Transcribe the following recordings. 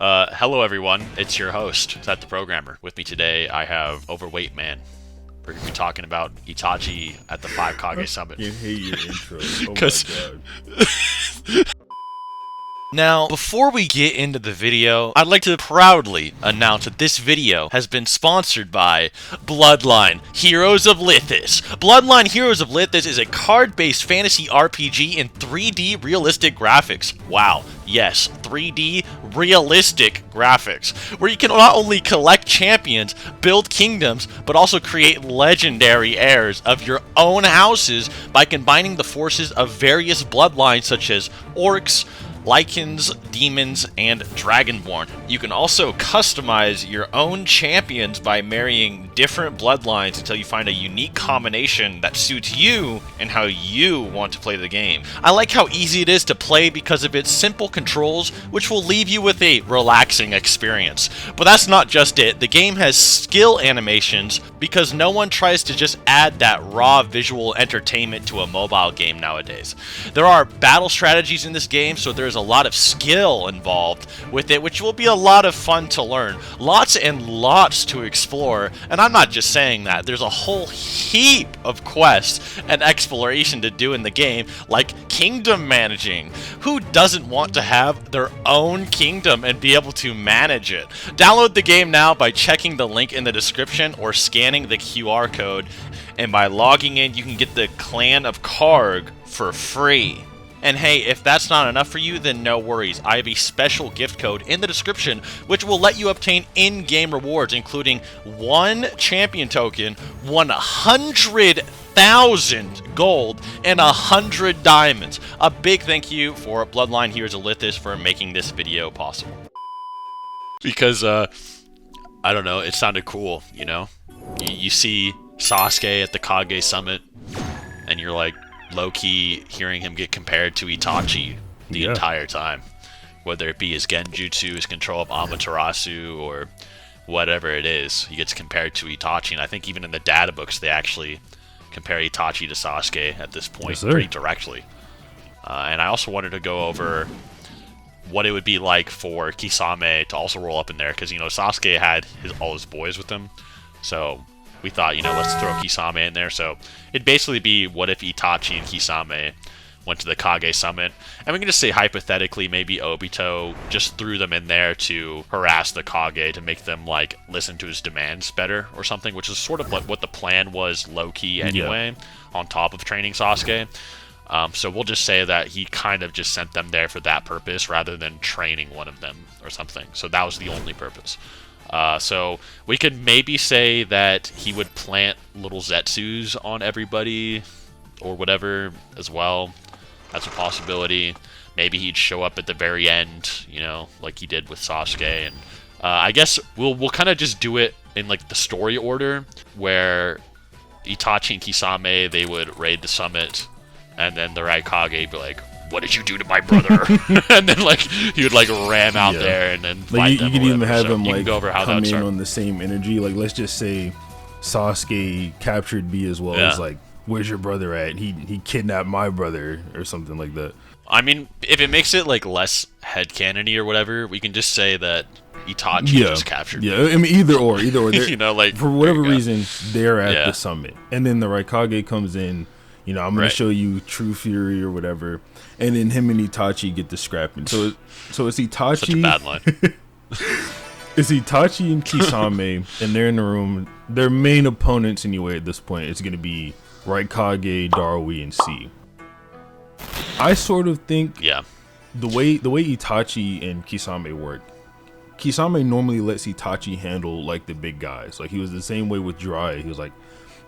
Hello everyone, it's your host, SethTheProgrammer. With me today, I have Overweight Man. We're going to be talking about Itachi at the 5 Kage Summit. I hate your intro. Oh my 'Cause- god. Now, before we get into the video, I'd like to proudly announce that this video has been sponsored by Bloodline Heroes of Lithis. Bloodline Heroes of Lithis is a card-based fantasy RPG in 3D realistic graphics. Wow, yes, 3D realistic graphics, where you can not only collect champions, build kingdoms, but also create legendary heirs of your own houses by combining the forces of various bloodlines such as orcs, Lycans, demons, and dragonborn. You can also customize your own champions by marrying different bloodlines until you find a unique combination that suits you and how you want to play the game. I like how easy it is to play because of its simple controls, which will leave you with a relaxing experience. But that's not just it. The game has skill animations because no one tries to just add that raw visual entertainment to a mobile game nowadays. There are battle strategies in this game, so there's a lot of skill involved with it, which will be a lot of fun to learn. Lots and lots to explore, and I'm not just saying that. There's a whole heap of quests and exploration to do in the game, like kingdom managing. Who doesn't want to have their own kingdom and be able to manage it? Download the game now by checking the link in the description or scanning the QR code, and by logging in, you can get the Clan of Karg for free. And hey, if that's not enough for you, then no worries. I have a special gift code in the description which will let you obtain in-game rewards, including 1 champion token, 100,000 gold, and 100 diamonds. A big thank you for Bloodline Heroes of Lithis for making this video possible. Because, I don't know, it sounded cool, you know? You see Sasuke at the Kage Summit, and you're like, low-key hearing him get compared to Itachi the entire time. Whether it be his genjutsu, his control of Amaterasu, or whatever it is, he gets compared to Itachi. And I think even in the data books, they actually compare Itachi to Sasuke at this point pretty directly. And I also wanted to go over what it would be like for Kisame to also roll up in there, because, you know, Sasuke had all his boys with him. So we thought, you know, let's throw Kisame in there. So it'd basically be, what if Itachi and Kisame went to the Kage Summit? And we can just say, hypothetically, maybe Obito just threw them in there to harass the Kage, to make them, like, listen to his demands better or something, which is sort of like what the plan was low-key anyway, on top of training Sasuke. So we'll just say that he kind of just sent them there for that purpose rather than training one of them or something. So that was the only purpose. So we could maybe say that he would plant little Zetsus on everybody or whatever as well. That's a possibility. Maybe he'd show up at the very end, you know, like he did with Sasuke. And I guess we'll kind of just do it in like the story order, where Itachi and Kisame, they would raid the summit, and then the Raikage would be like, "What did you do to my brother?" And then, like, he would, like, ram out there and then fight them. You could even have him, like, come in on the same energy. Like, let's just say Sasuke captured B as well as, like, where's your brother at? He kidnapped my brother or something like that. I mean, if it makes it, like, less headcanon-y or whatever, we can just say that Itachi just captured B. I mean, either or. You know, like, for whatever reason, they're at the summit. And then the Raikage comes in. You know, I'm going to show you true fury or whatever. And then him and Itachi get the scrapping. So it's Itachi. Such a bad line. It's Itachi and Kisame, and they're in the room. Their main opponents, anyway, at this point, it's going to be Raikage, Darui, and C. I sort of think the way Itachi and Kisame work, Kisame normally lets Itachi handle, like, the big guys. Like, he was the same way with Jiraiya. He was like,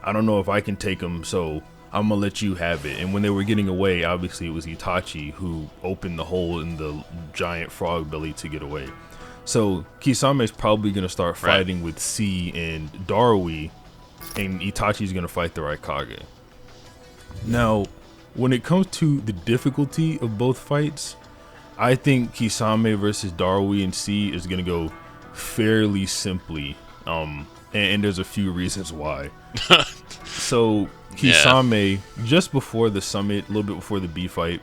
I don't know if I can take him, so I'm gonna let you have it. And when they were getting away, obviously it was Itachi who opened the hole in the giant frog belly to get away. So Kisame is probably gonna start fighting with C and Darui, and Itachi's gonna fight the Raikage. Now, when it comes to the difficulty of both fights, I think Kisame versus Darui and C is gonna go fairly simply. And there's a few reasons why. So Kisame, just before the summit, a little bit before the B fight,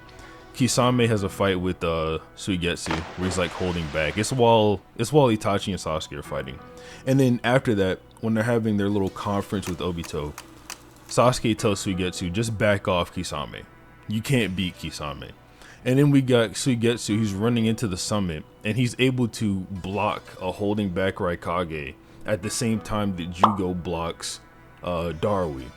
Kisame has a fight with Suigetsu where he's like holding back. It's while Itachi and Sasuke are fighting. And then after that, when they're having their little conference with Obito, Sasuke tells Suigetsu, just back off Kisame. You can't beat Kisame. And then we got Suigetsu, who's running into the summit, and he's able to block a holding back Raikage at the same time that Jugo blocks Darui.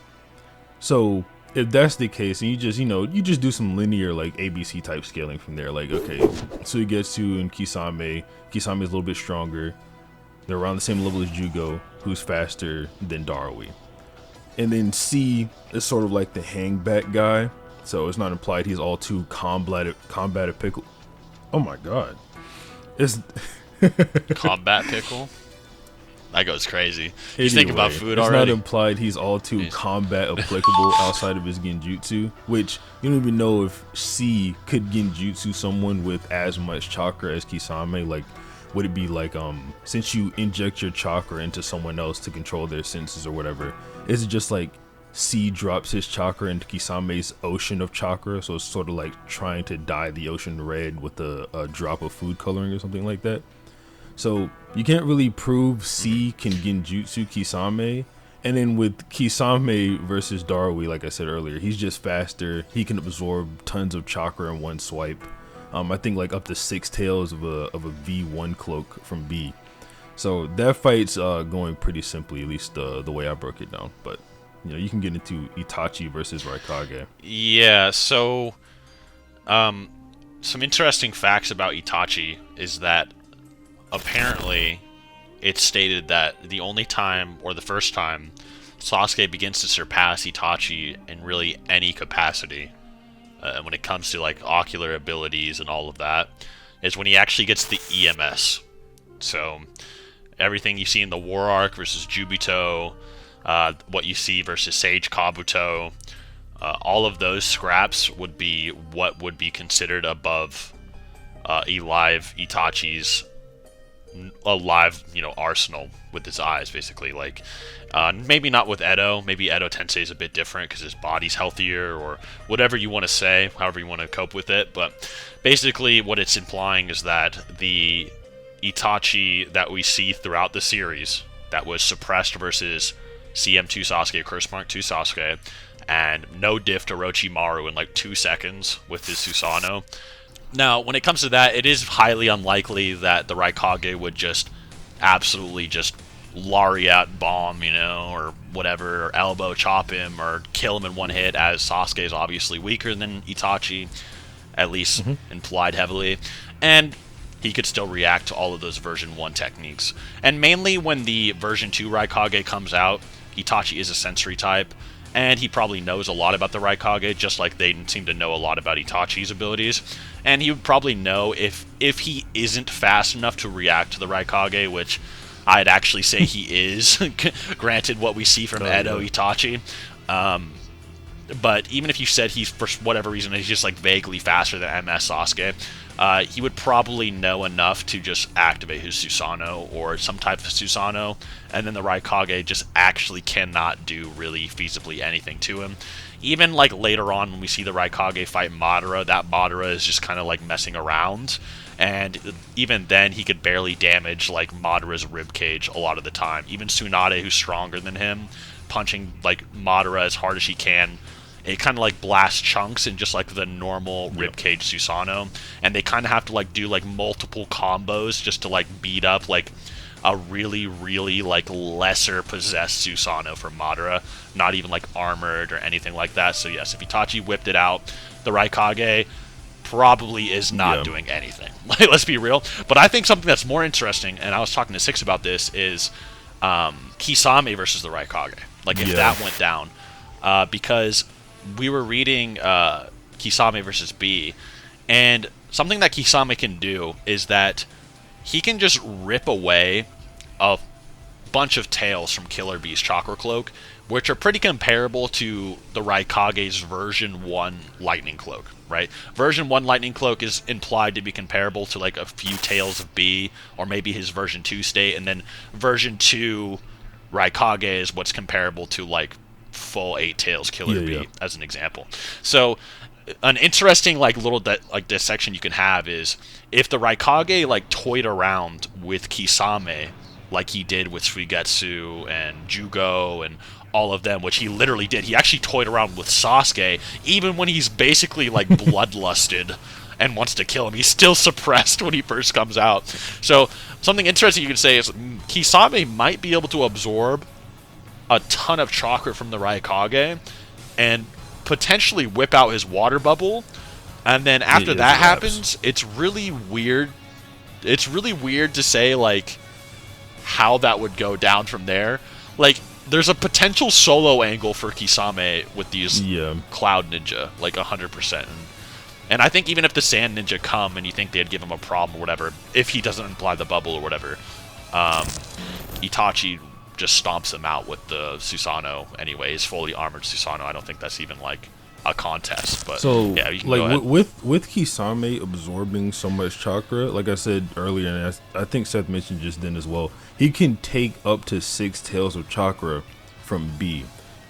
So if that's the case, and you just do some linear like ABC type scaling from there, like okay, Suigetsu and Kisame is a little bit stronger. They're around the same level as Jugo, who's faster than Darui. And then C is sort of like the hang back guy. So it's not implied he's all too combative pickle. Oh my god. It's Combat pickle? That goes crazy. You think about food it's already. It's not implied he's all too combat applicable outside of his genjutsu, which you don't even know if C could genjutsu someone with as much chakra as Kisame. Like, would it be like, since you inject your chakra into someone else to control their senses or whatever, is it just like C drops his chakra into Kisame's ocean of chakra, so it's sort of like trying to dye the ocean red with a drop of food coloring or something like that? So you can't really prove C can genjutsu Kisame. And then with Kisame versus Darui, like I said earlier, he's just faster. He can absorb tons of chakra in one swipe. I think like up to 6 tails of a V1 cloak from B. So that fight's going pretty simply, at least the way I broke it down. But you can get into Itachi versus Raikage. Yeah, so some interesting facts about Itachi is that apparently it's stated that the only time, or the first time, Sasuke begins to surpass Itachi in really any capacity when it comes to like ocular abilities and all of that is when he actually gets the EMS. So everything you see in the War Arc versus Jubito, what you see versus Sage Kabuto, all of those scraps would be what would be considered above a live Itachi's arsenal with his eyes, basically. Like maybe not with Edo. Maybe Edo Tensei is a bit different because his body's healthier, or whatever you want to say, however you want to cope with it. But basically what it's implying is that the Itachi that we see throughout the series that was suppressed versus CM2 Sasuke, Curse Mark 2 Sasuke, and no diff to Orochimaru in like 2 seconds with his Susanoo. Now, when it comes to that, it is highly unlikely that the Raikage would just absolutely just lariat bomb, or whatever, or elbow chop him, or kill him in one hit, as Sasuke is obviously weaker than Itachi, at least implied heavily. And he could still react to all of those version 1 techniques. And mainly when the version 2 Raikage comes out, Itachi is a sensory type, and he probably knows a lot about the Raikage, just like they seem to know a lot about Itachi's abilities. And he would probably know if he isn't fast enough to react to the Raikage, which I'd actually say he is, granted what we see from Edo Itachi. But even if you said he's, for whatever reason, he's just like vaguely faster than MS Sasuke, he would probably know enough to just activate his Susanoo or some type of Susanoo, and then the Raikage just actually cannot do really feasibly anything to him. Even like later on when we see the Raikage fight Madara, that Madara is just kind of like messing around, and even then he could barely damage like Madara's ribcage a lot of the time. Even Tsunade, who's stronger than him, punching like Madara as hard as she can, it kind of like blasts chunks in just like the normal ribcage Susanoo, and they kind of have to like do like multiple combos just to like beat up like a really, really like lesser possessed Susanoo from Madara, not even like armored or anything like that. So yes, if Itachi whipped it out, the Raikage probably is not doing anything. Let's be real. But I think something that's more interesting, and I was talking to Six about this, is Kisame versus the Raikage. Like if that went down, because we were reading Kisame versus B, and something that Kisame can do is that he can just rip away a bunch of tails from Killer Bee's Chakra Cloak, which are pretty comparable to the Raikage's version 1 Lightning Cloak, right? Version 1 Lightning Cloak is implied to be comparable to like a few tails of B, or maybe his version 2 state, and then version 2 Raikage is what's comparable to like full 8 tails Killer Bee, as an example. So an interesting like little dissection you can have is if the Raikage like toyed around with Kisame like he did with Suigetsu and Jugo and all of them, which he literally did. He actually toyed around with Sasuke, even when he's basically like bloodlusted and wants to kill him. He's still suppressed when he first comes out. So something interesting you can say is Kisame might be able to absorb a ton of chakra from the Raikage and potentially whip out his water bubble. And then after that happens, it's really weird. It's really weird to say like how that would go down from there. Like, there's a potential solo angle for Kisame with these Cloud Ninja, like 100%. And I think even if the Sand Ninja come and you think they'd give him a problem or whatever, if he doesn't imply the bubble or whatever, Itachi just stomps him out with the Susanoo anyways, fully armored Susanoo. I don't think that's even like a contest, but so yeah, you can like go ahead. with Kisame absorbing so much chakra, like I said earlier, and I think Seth mentioned just then as well, he can take up to 6 tails of chakra from B.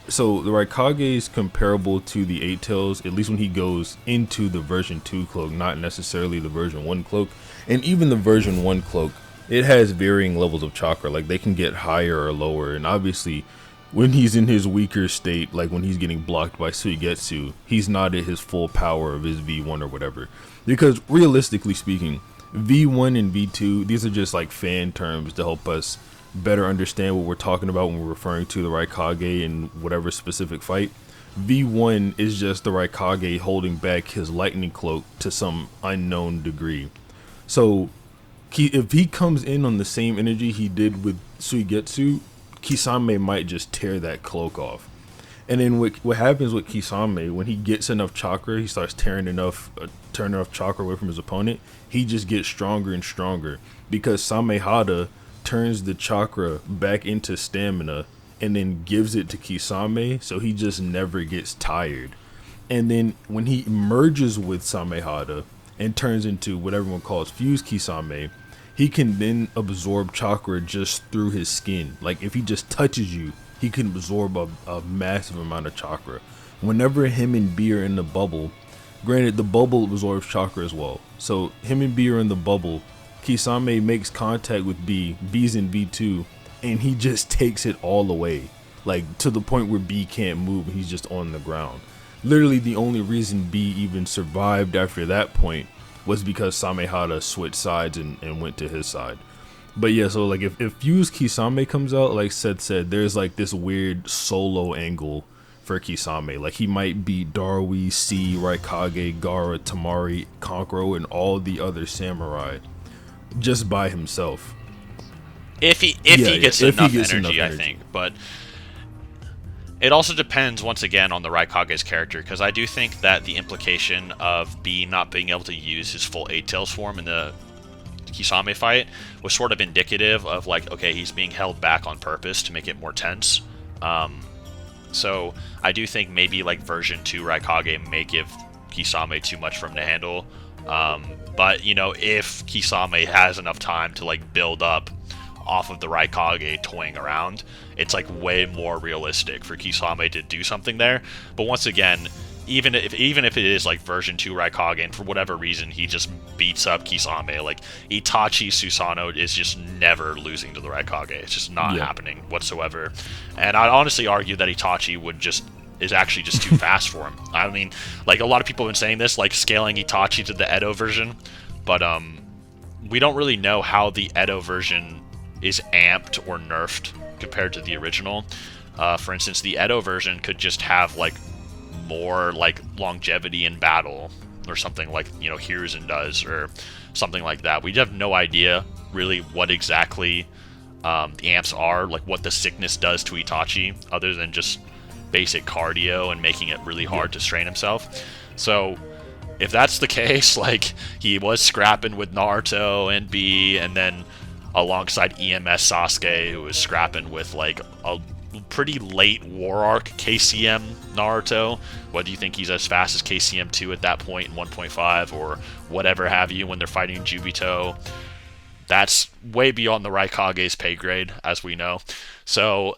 So the Raikage is comparable to the 8 tails, at least when he goes into the version 2 cloak, not necessarily the version 1 cloak. And even the version 1 cloak, it has varying levels of chakra, like they can get higher or lower, and obviously when he's in his weaker state, like when he's getting blocked by Suigetsu, he's not at his full power of his V1 or whatever. Because realistically speaking, V1 and V2, these are just like fan terms to help us better understand what we're talking about when we're referring to the Raikage in whatever specific fight. V1 is just the Raikage holding back his lightning cloak to some unknown degree. So if he comes in on the same energy he did with Suigetsu, Kisame might just tear that cloak off. And then what happens with Kisame, when he gets enough chakra, he starts tearing enough chakra away from his opponent, he just gets stronger and stronger, because Samehada turns the chakra back into stamina and then gives it to Kisame, so he just never gets tired. And then when he merges with Samehada and turns into what everyone calls Fused Kisame, he can then absorb chakra just through his skin. Like if he just touches you, he can absorb a massive amount of chakra. Whenever him and B are in the bubble, granted the bubble absorbs chakra as well, so him and B are in the bubble, Kisame makes contact with B, B's in V2, and he just takes it all away. Like to the point where B can't move and he's just on the ground. Literally the only reason B even survived after that point was because Samehada switched sides and went to his side. But yeah, so like if Fused Kisame comes out, like Seth said, there's like this weird solo angle for Kisame. Like he might beat Darui, C, Raikage, Gaara, Tamari, Kankuro, and all the other samurai just by himself. If he gets enough energy, I think. But it also depends, once again, on the Raikage's character, because I do think that the implication of B not being able to use his full 8 tails form in the Kisame fight was sort of indicative of, like, okay, he's being held back on purpose to make it more tense. So I do think maybe, like, version 2 Raikage may give Kisame too much for him to handle. But, you know, if Kisame has enough time to, like, build up off of the Raikage toying around, it's like way more realistic for Kisame to do something there. But once again, even if it is like version 2 Raikage and for whatever reason he just beats up Kisame, like Itachi Susanoo is just never losing to the Raikage. It's just not happening whatsoever. And I'd honestly argue that Itachi is actually just too fast for him. I mean, like a lot of people have been saying this, like scaling Itachi to the Edo version, but we don't really know how the Edo version is amped or nerfed compared to the original. For instance, the Edo version could just have like more like longevity in battle or something, like, you know, Hiruzen does or something like that. We have no idea really what exactly the amps are, like what the sickness does to Itachi, other than just basic cardio and making it really hard to strain himself. So if that's the case, like he was scrapping with Naruto and B, and then alongside EMS Sasuke, who was scrapping with like a pretty late war arc KCM Naruto. Whether you think he's as fast as KCM 2 at that point in 1.5 or whatever have you when they're fighting Jubito, that's way beyond the Raikage's pay grade, as we know. So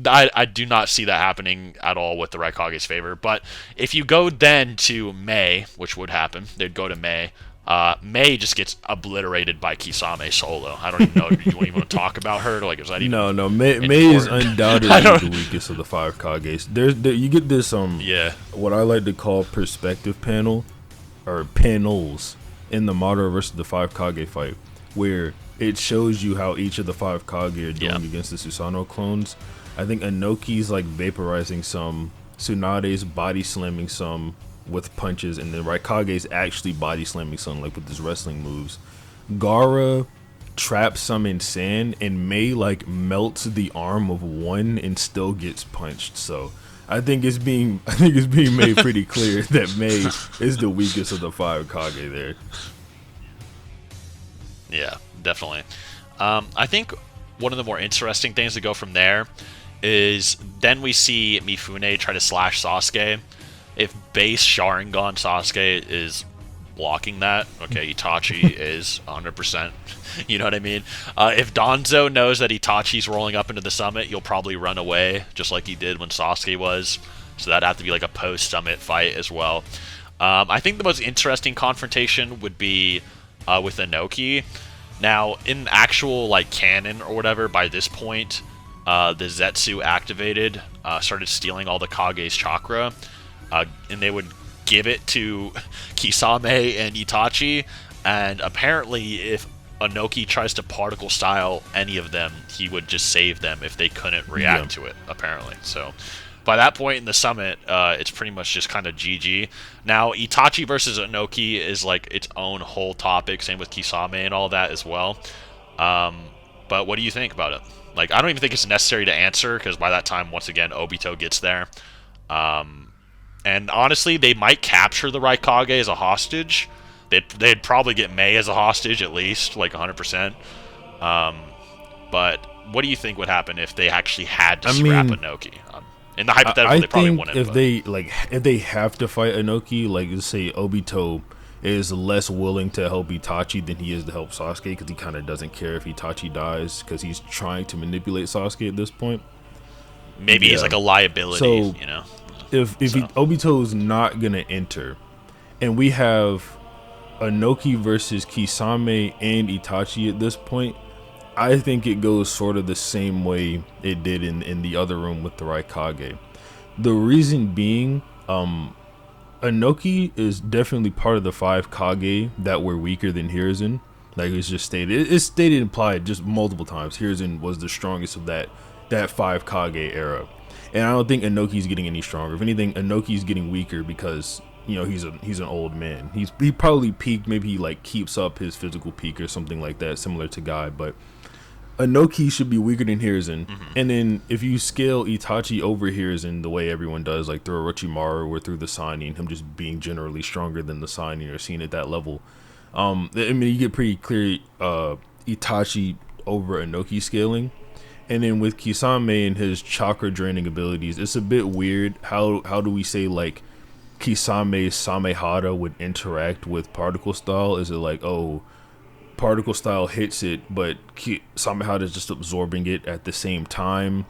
I do not see that happening at all with the Raikage's favor. But if you go then to Mei, which would happen, they'd go to Mei. Mei just gets obliterated by Kisame solo. I don't even know if you even want to talk about her. Like, is that even No, Mei is undoubtedly the weakest of the 5 Kages. You get this what I like to call perspective panel or panels in the Madara versus the 5 Kage fight, where it shows you how each of the 5 Kage are doing against the Susanoo clones. I think Ohnoki's like vaporizing some, Tsunade's body slamming some with punches, and then Raikage's actually body slamming some like with his wrestling moves. Gaara traps some in sand, and Mei like melts the arm of one and still gets punched. So I think it's being made pretty clear that Mei is the weakest of the 5 Kage there. Yeah, definitely. I think one of the more interesting things to go from there is then we see Mifune try to slash Sasuke. If base Sharingan Sasuke is blocking that, okay, Itachi is 100%. You know what I mean? If Danzo knows that Itachi's rolling up into the summit, he'll probably run away, just like he did when Sasuke was. So that'd have to be like a post-summit fight as well. I think the most interesting confrontation would be with Ohnoki. Now, in actual like canon or whatever, by this point, the Zetsu activated, started stealing all the Kage's chakra, and they would give it to Kisame and Itachi, and apparently if Ohnoki tries to particle style any of them, he would just save them if they couldn't react to it, apparently. So by that point in the summit, it's pretty much just kind of GG. Now, Itachi versus Ohnoki is like its own whole topic, same with Kisame and all that as well. But what do you think about it? Like, I don't even think it's necessary to answer, because by that time, once again, Obito gets there. And honestly, they might capture the Raikage as a hostage. They'd probably get Mei as a hostage, at least, like 100%. But what do you think would happen if they actually had to scrap Ohnoki? In the hypothetical, they probably wouldn't. If they have to fight Ohnoki, like let's say Obito is less willing to help Itachi than he is to help Sasuke, because he kind of doesn't care if Itachi dies, because he's trying to manipulate Sasuke at this point. Maybe he's like a liability, you know. If Obito's not gonna enter, and we have Ohnoki versus Kisame and Itachi at this point, I think it goes sort of the same way it did in the other room with the Raikage. The reason being, Ohnoki is definitely part of the 5 Kage that were weaker than Hiruzen. Like it's just stated, it's stated implied just multiple times. Hiruzen was the strongest of that 5 Kage era, and I don't think Ohnoki's getting any stronger. If anything, Ohnoki's getting weaker because he's an old man. He probably peaked. Maybe he like keeps up his physical peak or something like that, similar to Guy, but Ohnoki should be weaker than Hiruzen. And then if you scale Itachi over Hiruzen the way everyone does, like through Orochimaru or through the signing, him just being generally stronger than the signing or seen at that level, I mean, you get pretty clear Itachi over Ohnoki scaling. And then with Kisame and his chakra draining abilities, it's a bit weird. How do we say like Kisame's Samehada would interact with particle style? Is it like, oh, particle style hits it, but Samehada is just absorbing it at the same time?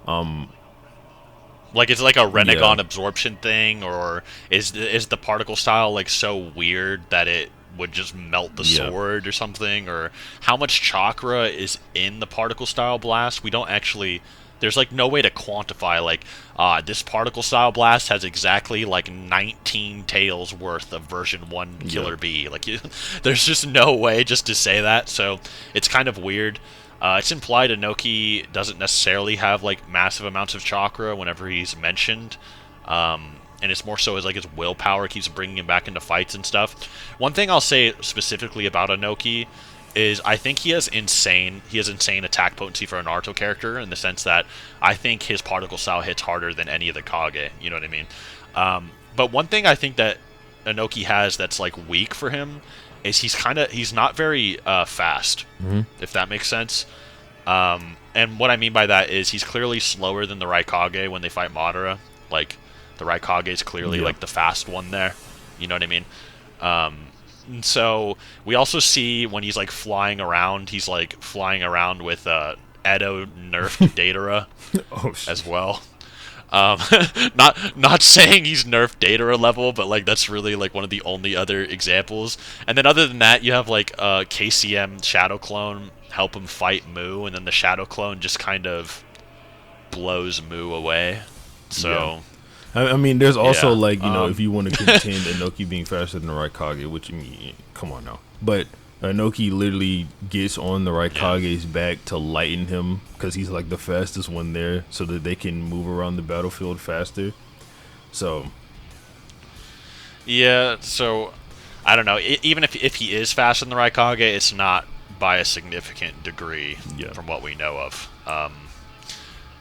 Like it's like a Renegon absorption thing, or is the particle style like so weird that it would just melt the sword or something? Or how much chakra is in the particle style blast? We don't actually, there's like no way to quantify like this particle style blast has exactly like 19 tails worth of version 1 Killer Bee. Like there's just no way just to say that, so it's kind of weird. It's implied Ohnoki doesn't necessarily have like massive amounts of chakra whenever he's mentioned, and it's more so as like his willpower keeps bringing him back into fights and stuff. One thing I'll say specifically about Ohnoki is I think he has insane attack potency for a Naruto character, in the sense that I think his particle style hits harder than any of the Kage. You know what I mean? But one thing I think that Ohnoki has that's like weak for him is he's not very fast, if that makes sense. And what I mean by that is he's clearly slower than the Raikage when they fight Madara. Like the Raikage is clearly like the fast one there. You know what I mean? And so we also see when he's like flying around, he's like flying around with Edo nerfed Datara Oh shit. as well. Not saying he's nerfed Datara level, but like that's really like one of the only other examples. And then other than that, you have like KCM Shadow Clone help him fight Mu, and then the Shadow Clone just kind of blows Mu away. So I mean, there's also yeah, like, you know, if you want to contend Ohnoki being faster than the Raikage, which, I mean, come on now. But Ohnoki literally gets on the Raikage's back to lighten him because he's like the fastest one there, so that they can move around the battlefield faster. So yeah, so I don't know. Even if he is faster than the Raikage, it's not by a significant degree from what we know of.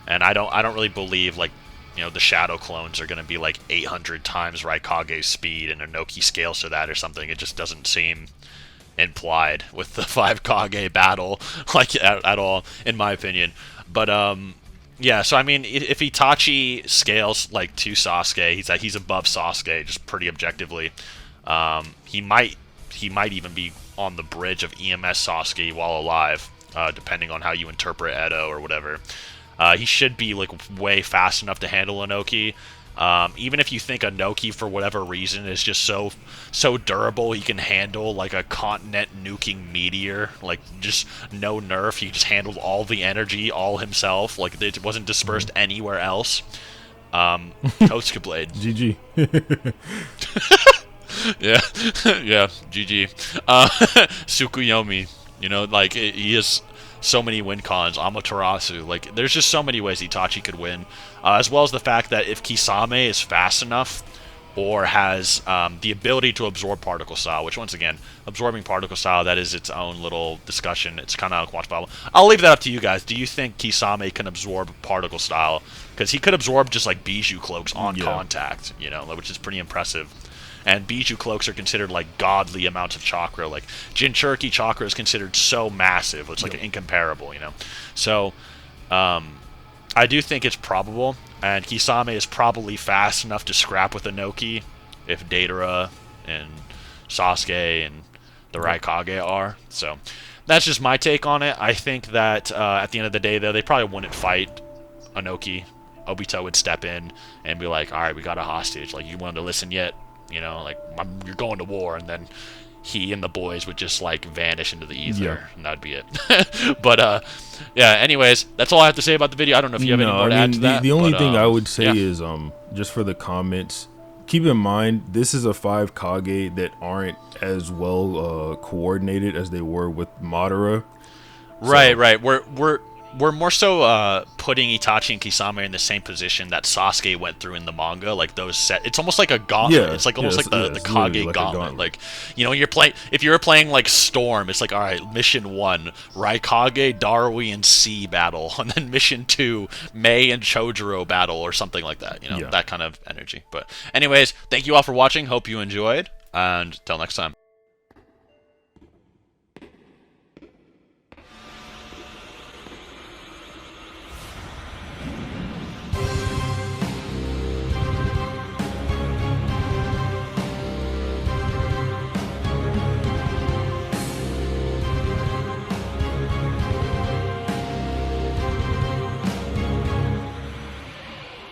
And I don't really believe like, you know, the Shadow Clones are going to be like 800 times Raikage's speed, and Ohnoki scales to that or something. It just doesn't seem implied with the 5 Kage battle, like at all, in my opinion. But yeah. So I mean, if Itachi scales like to Sasuke, he's above Sasuke, just pretty objectively. He might even be on the bridge of EMS Sasuke while alive, depending on how you interpret Edo or whatever. He should be like way fast enough to handle Ohnoki. Even if you think Ohnoki, for whatever reason, is just so durable, he can handle like a continent nuking meteor, like just no nerf. He just handled all the energy all himself, like it wasn't dispersed anywhere else. Tosuke Blade. GG. Yeah, yeah, GG. Tsukuyomi, you know, like he has so many win cons. Amaterasu, like there's just so many ways Itachi could win, as well as the fact that if Kisame is fast enough or has the ability to absorb particle style, which once again, absorbing particle style, that is its own little discussion. It's kind of quantifiable. I'll leave that up to you guys. Do you think Kisame can absorb particle style? Because he could absorb just like Bijou cloaks on contact, you know, which is pretty impressive. And Bijou cloaks are considered like godly amounts of chakra. Like Jinchuriki chakra is considered so massive, it's like incomparable, you know. So I do think it's probable, and Kisame is probably fast enough to scrap with Ohnoki if Datara and Sasuke and the Raikage are. So that's just my take on it. I think that at the end of the day, though, they probably wouldn't fight Ohnoki. Obito would step in and be like, all right, we got a hostage. Like, you wanted to listen yet? You know, like, you're going to war, and then he and the boys would just, like, vanish into the ether, and that'd be it. But, yeah, anyways, that's all I have to say about the video. I don't know if you have any more to add to that. The only thing I would say is, just for the comments, keep in mind, this is a 5 Kage that aren't as well coordinated as they were with Madara. Right, right. We're more so putting Itachi and Kisame in the same position that Sasuke went through in the manga. Like those set, it's almost like a gauntlet. Yeah, it's like almost like the Kage like gauntlet. Like, you know, if you're playing like Storm, it's like, all right, mission 1, Raikage, Darui, and C battle, and then mission 2, Mei and Chojuro battle, or something like that. You know, that kind of energy. But anyways, thank you all for watching. Hope you enjoyed, and till next time.